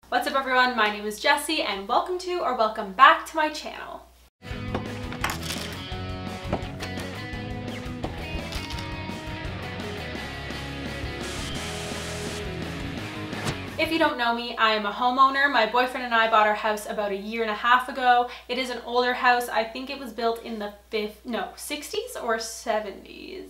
What's up everyone, my name is Jessie and welcome to or welcome back to my channel. If you don't know me, I am a homeowner. My boyfriend and I bought our house about 1.5 years ago. It is an older house. I think it was built in the 60s or 70s.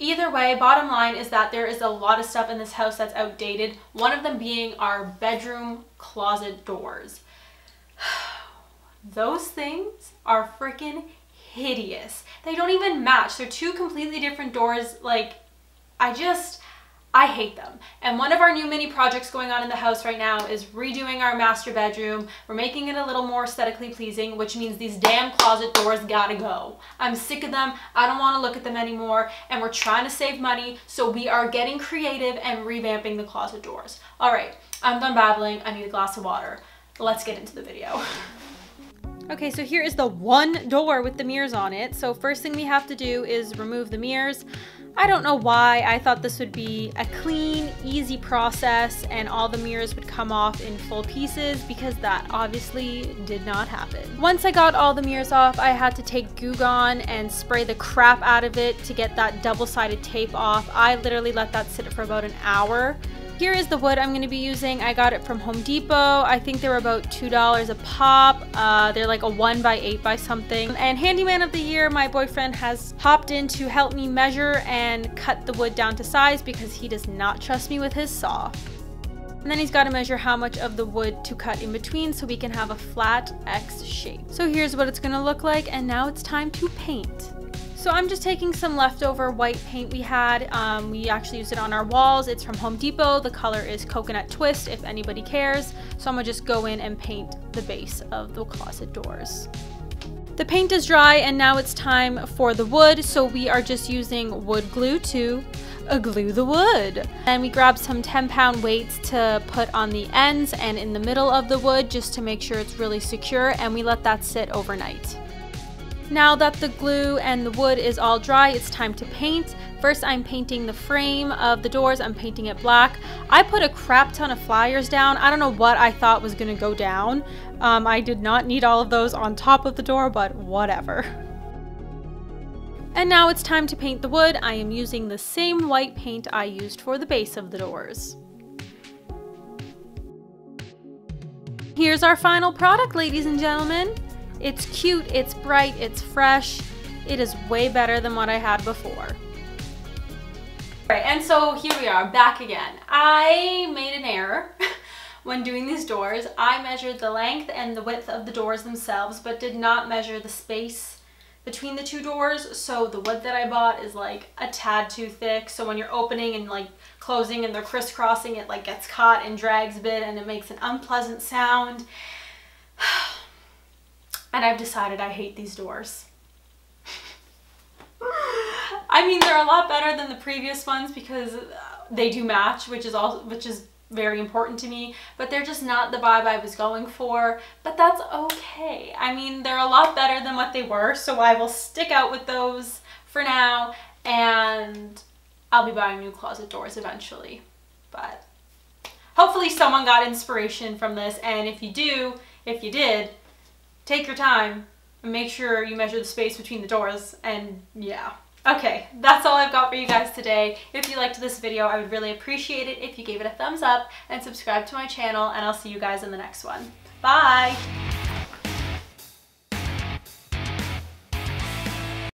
Either way, bottom line is that there is a lot of stuff in this house that's outdated. One of them being our bedroom closet doors. Those things are freaking hideous. They don't even match. They're two completely different doors. Like, I hate them. And one of our new mini projects going on in the house right now is redoing our master bedroom. We're making it a little more aesthetically pleasing, which means these damn closet doors gotta go. I'm sick of them. I don't want to look at them anymore. And we're trying to save money, so we are getting creative and revamping the closet doors. All right, I'm done babbling. I need a glass of water. Let's get into the video. Okay, so here is the one door with the mirrors on it. So first thing we have to do is remove the mirrors. I don't know why. I thought this would be a clean, easy process and all the mirrors would come off in full pieces, because that obviously did not happen. Once I got all the mirrors off, I had to take Goo Gone and spray the crap out of it to get that double-sided tape off. I literally let that sit for about an hour. Here is the wood I'm going to be using. I got it from Home Depot. I think they were about $2 a pop. They're like a 1x8 by something. And Handyman of the Year, my boyfriend has hopped in to help me measure and cut the wood down to size because he does not trust me with his saw. And then he's got to measure how much of the wood to cut in between so we can have a flat X shape. So here's what it's going to look like, and now it's time to paint. So I'm just taking some leftover white paint we had. We actually used it on our walls. It's from Home Depot. The color is Coconut Twist, if anybody cares. So I'm gonna just go in and paint the base of the closet doors. The paint is dry and now it's time for the wood. So we are just using wood glue to glue the wood. And we grabbed some 10-pound weights to put on the ends and in the middle of the wood just to make sure it's really secure, and we let that sit overnight. Now that the glue and the wood is all dry, it's time to paint. First, I'm painting the frame of the doors. I'm painting it black. I put a crap ton of flyers down. I don't know what I thought was gonna go down. I did not need all of those on top of the door, but whatever. And now it's time to paint the wood. I am using the same white paint I used for the base of the doors. Here's our final product, ladies and gentlemen. It's cute, it's bright, it's fresh. It is way better than what I had before. Alright, and so here we are, back again. I made an error when doing these doors. I measured the length and the width of the doors themselves, but did not measure the space between the two doors. So the wood that I bought is like a tad too thick. So when you're opening and like closing and they're crisscrossing, it like gets caught and drags a bit and it makes an unpleasant sound. And I've decided I hate these doors. I mean, they're a lot better than the previous ones because they do match, which is very important to me, but they're just not the vibe I was going for, but that's okay. I mean, they're a lot better than what they were, so I will stick out with those for now, and I'll be buying new closet doors eventually. But hopefully someone got inspiration from this, and if you did, take your time and make sure you measure the space between the doors, and yeah. Okay, that's all I've got for you guys today. If you liked this video, I would really appreciate it if you gave it a thumbs up and subscribe to my channel, and I'll see you guys in the next one. Bye!